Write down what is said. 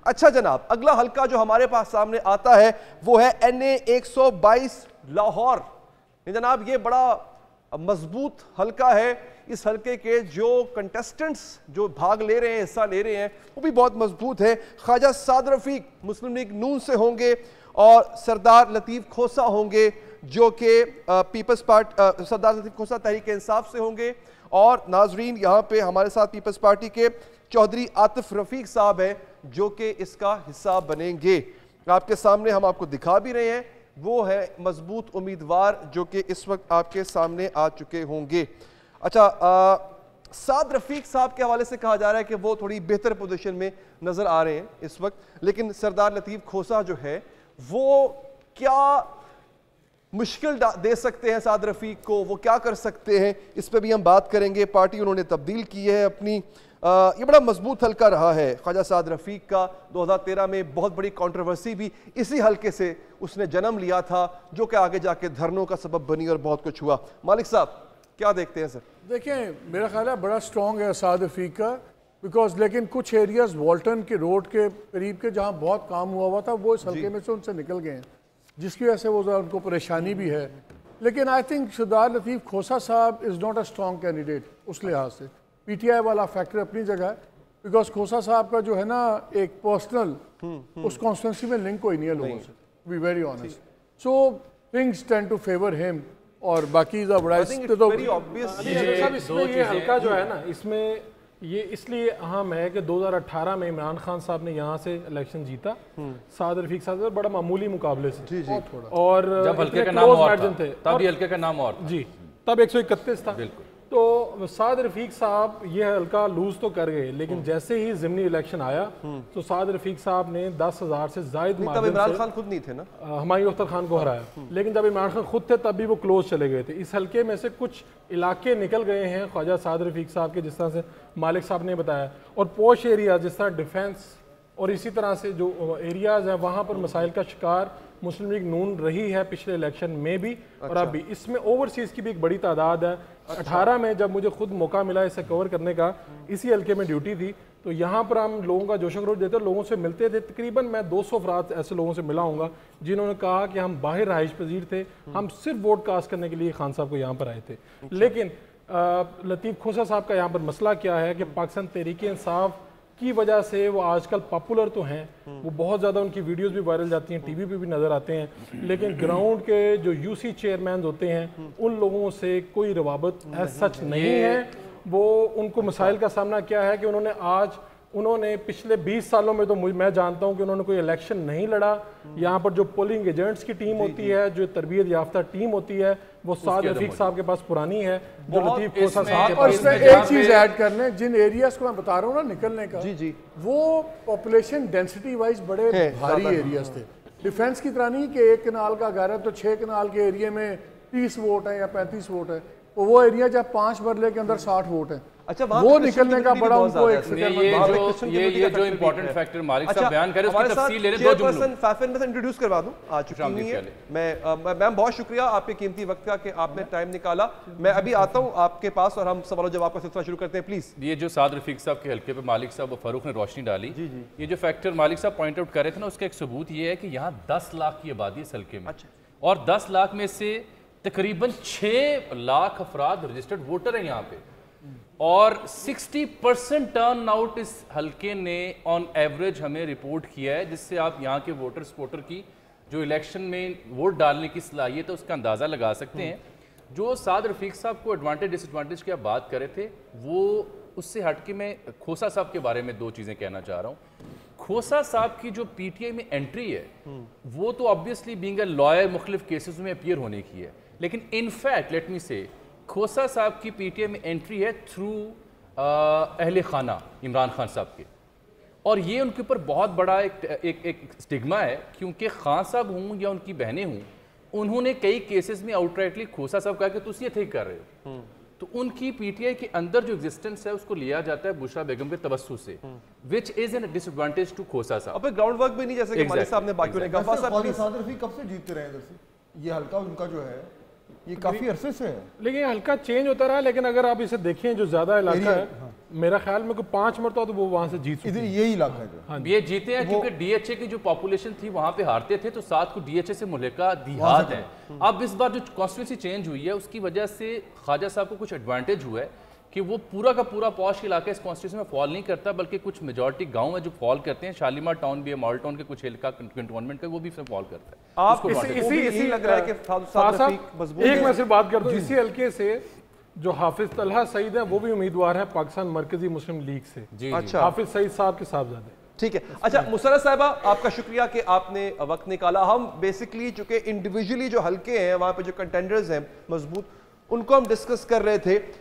अच्छा जनाब, अगला हल्का जो हमारे पास सामने आता है वो है NA 122 लाहौर। जनाब ये बड़ा मजबूत हल्का है। इस हल्के के जो कंटेस्टेंट्स जो भाग ले रहे हैं, हिस्सा ले रहे हैं, वो भी बहुत मजबूत है। ख्वाजा साद रफीक मुस्लिम लीग नून से होंगे और सरदार लतीफ़ खोसा होंगे जो कि पीपल्स पार्टी, सरदार लतीफ़ खोसा तहरीक इंसाफ से होंगे। और नाजरीन यहाँ पे हमारे साथ पीपल्स पार्टी के चौधरी आतिफ रफीक साहब हैं जो कि इसका हिस्सा बनेंगे। आपके सामने हम आपको दिखा भी रहे हैं, वो है मजबूत उम्मीदवार जो कि इस वक्त आपके सामने आ चुके होंगे। अच्छा, साद रफीक साहब के हवाले से कहा जा रहा है कि वो थोड़ी बेहतर पोजीशन में नजर आ रहे हैं इस वक्त, लेकिन सरदार लतीफ़ खोसा जो है वो क्या मुश्किल दे सकते हैं साद रफीक को, वो क्या कर सकते हैं, इस पर भी हम बात करेंगे। पार्टी उन्होंने तब्दील की है अपनी। ये बड़ा मजबूत हल्का रहा है ख्वाजा साद रफीक का। 2013 में बहुत बड़ी कंट्रोवर्सी भी इसी हल्के से उसने जन्म लिया था जो कि आगे जाके धरनों का सबब बनी और बहुत कुछ हुआ। मालिक साहब क्या देखते हैं सर? देखें, मेरा ख्याल है बड़ा स्ट्रॉन्ग है साद रफीक का, बिकॉज लेकिन कुछ एरियाज वॉल्टन के रोड के करीब के जहाँ बहुत काम हुआ था वो इस हल्के में से उनसे निकल गए हैं, जिसकी वजह से वो उनको परेशानी भी है। लेकिन आई थिंक सरदार लतीफ़ खोसा साहब is not a strong candidate उस लिहाज से। PTI वाला फैक्टर अपनी जगह है, बिकॉज खोसा साहब का जो है ना एक पर्सनल उस कॉन्स्टिट्यूंसी में लिंक कोई नहीं है लोगों से, be very honest. So things tend to favour him और बाकी तो ये हल्का जो है ना, इसमें ये इसलिए अहम है कि 2018 में इमरान खान साहब ने यहाँ से इलेक्शन जीता साद रफीक साहब बड़ा मामूली मुकाबले से जी। और जब हल्के का नाम और था, तब ये हल्के का नाम और था। जी, तब 131 था। बिल्कुल। तो साद रफीक साहब ये हल्का लूज तो कर गए, लेकिन जैसे ही ज़िमनी इलेक्शन आया तो साद रफीक साहब ने 10,000 से जायद तब इमरान खान खुद नहीं थे ना, हुमायूं अख्तर खान को हराया। लेकिन जब इमरान खान खुद थे तब भी वो क्लोज चले गए थे। इस हल्के में से कुछ इलाके निकल गए हैं ख्वाजा साद रफीक साहब के, जिस तरह से मालिक साहब ने बताया, और पोश एरिया जिस तरह डिफेंस और इसी तरह से जो एरियाज हैं वहाँ पर मसाइल का शिकार मुस्लिम लीग नून रही है पिछले इलेक्शन में भी और अब भी। इसमें ओवरसीज की भी एक बड़ी तादाद है। 18 में जब मुझे खुद मौका मिला इसे कवर करने का, इसी हल्के में ड्यूटी थी, तो यहाँ पर हम लोगों का जोश खरोश देते, लोगों से मिलते थे। तकरीबन मैं 200 अफराद ऐसे लोगों से मिला हूँगा जिन्होंने कहा कि हम बाहर रहाइश पजीर थे, हम सिर्फ वोट कास्ट करने के लिए खान साहब को यहाँ पर आए थे। लेकिन लतीफ़ खोसा साहब का यहाँ पर मसला क्या है कि पाकिस्तान तहरीक इंसाफ की वजह से वो आजकल पॉपुलर तो हैं, वो बहुत ज़्यादा उनकी वीडियोस भी वायरल जाती हैं, टीवी पे भी नज़र आते हैं, लेकिन ग्राउंड के जो यूसी चेयरमैन होते हैं उन लोगों से कोई रवाबत सच नहीं है। वो उनको मसाइल का सामना क्या है कि उन्होंने पिछले 20 सालों में तो मैं जानता हूं कि उन्होंने कोई इलेक्शन नहीं लड़ा। यहाँ पर जो पोलिंग एजेंट्स की टीम होती है, जो तरबियत याफ्ता टीम होती है, वो साद रफीक साहब के पास पुरानी है, जो लतीफ़ खोसा साहब के पास। और इसमें एक चीज ऐड करने, जिन एरियाज को मैं बता रहा हूँ ना निकलने का, जी वो पॉपुलेशन डेंसिटी वाइज बड़े भारी एरियाज थे। डिफेंस की तरह नहीं कि 1 कनाल का घर है तो 6 कनाल के एरिया में 30 वोट है या 35 वोट है, तो वो एरिया जब 5 मरले के अंदर 60 वोट है। अच्छा, वो निकलने का बड़ा उनको एक ये जो इंपॉर्टेंट फैक्टर मालिक साहब बयान करें उसकी तफसील ले लें। दो जुमलों में से इंट्रोड्यूस करवा दूं, आ चुकी हुई है। मैम बहुत शुक्रिया आपके कीमती वक्त का कि आपने टाइम निकाला। मैं अभी आता हूं आपके पास और हम सवाल जवाब का सिलसिला शुरू करते हैं, प्लीज। ये जो साद रफीक साहब के हल्के पे मालिक साहब और फारूक ने रोशनी डाली, ये जो फैक्टर मालिक साहब पॉइंट आउट कर रहे थे ना, उसका एक सबूत ये है कि यहाँ 10 लाख की आबादी इस हल्के में, और 10 लाख में से तकरीबन 6 लाख अफराद रजिस्टर्ड वोटर हैं यहाँ पे, और 60% टर्न आउट इस हल्के ने ऑन एवरेज हमें रिपोर्ट किया है, जिससे आप यहाँ के वोटर सपोर्टर की जो इलेक्शन में वोट डालने की सलाहियत है उसका अंदाज़ा लगा सकते हैं। जो साद रफीक साहब को एडवांटेज डिसएडवांटेज की आप बात कर रहे थे, वो उससे हट के मैं खोसा साहब के बारे में 2 चीज़ें कहना चाह रहा हूँ। खोसा साहब की जो PTI में एंट्री है वो तो ऑब्वियसली बीइंग अ लॉयर मुख्तलिफ केसेस में अपीयर होने की है, लेकिन इनफैक्ट लेट मी से खोसा साहब की PTI में एंट्री है थ्रू अहले खाना इमरान खान साहब के, और ये उनके ऊपर बहुत बड़ा एक स्टिग्मा है, क्योंकि खान साहब हूँ या उनकी बहनें हूँ, उन्होंने कई केसेस में आउटराइटली खोसा साहब कहा कि तुम ये थे कर रहे हो, तो उनकी PTI के अंदर जो एग्जिस्टेंस है उसको लिया जाता है बुशरा बेगम के तवस्सु से, which is an disadvantage to Khosa साहब। अब ग्राउंड वर्क भी नहीं, जैसे कि मालिक साहब ने बाकी ने कहा। साद रफीक कब से जीतते रहे इधर से? ये हल्का उनका जो है ये काफी अरसे से है। लेकिन ये हल्का चेंज होता रहा, लेकिन अगर आप इसे देखें जो ज्यादा इलाका है, मेरा ख्याल में कोई 5 मरतबा तो वो वहां से जीत इधर यही इलाका है जो। हाँ ये जीते हैं क्योंकि डीएचए की जो पॉपुलेशन थी वहां पे हारते थे, तो साथ को डीएचए से मुल्का दिहात है। अब इस बार जो कॉन्स्टिट्यूंसी चेंज हुई है उसकी वजह से ख्वाजा साहब को कुछ एडवांटेज हुआ है कि वो पूरा का पूरा पॉश इलाका इस कॉन्स्टिट्यूंसी में फॉल नहीं करता, बल्कि कुछ मेजॉरिटी गांव है जो फॉल करते हैं। शालीमार टाउन भी है, मॉल टाउन के कुछ इलाका कंटोनमेंट का वो भी इसमें फॉल करता है। आप इसी लग रहा है कि साद रफीक मजबूत एक है। मैं सिर्फ बात करता हूँ, इसी हल्के से जो हाफिज तलहा सईद है वो भी उम्मीदवार है पाकिस्तान मरकजी मुस्लिम लीग से। जी अच्छा, हाफिज सईद साहब के साहबजादे। ठीक है। अच्छा मुसर्रत साहिबा, आपका शुक्रिया कि आपने वक्त निकाला। हम बेसिकली चूंकि इंडिविजुअली जो हल्के हैं वहां पे जो कंटेंडर्स हैं मजबूत, उनको हम डिस्कस कर रहे थे।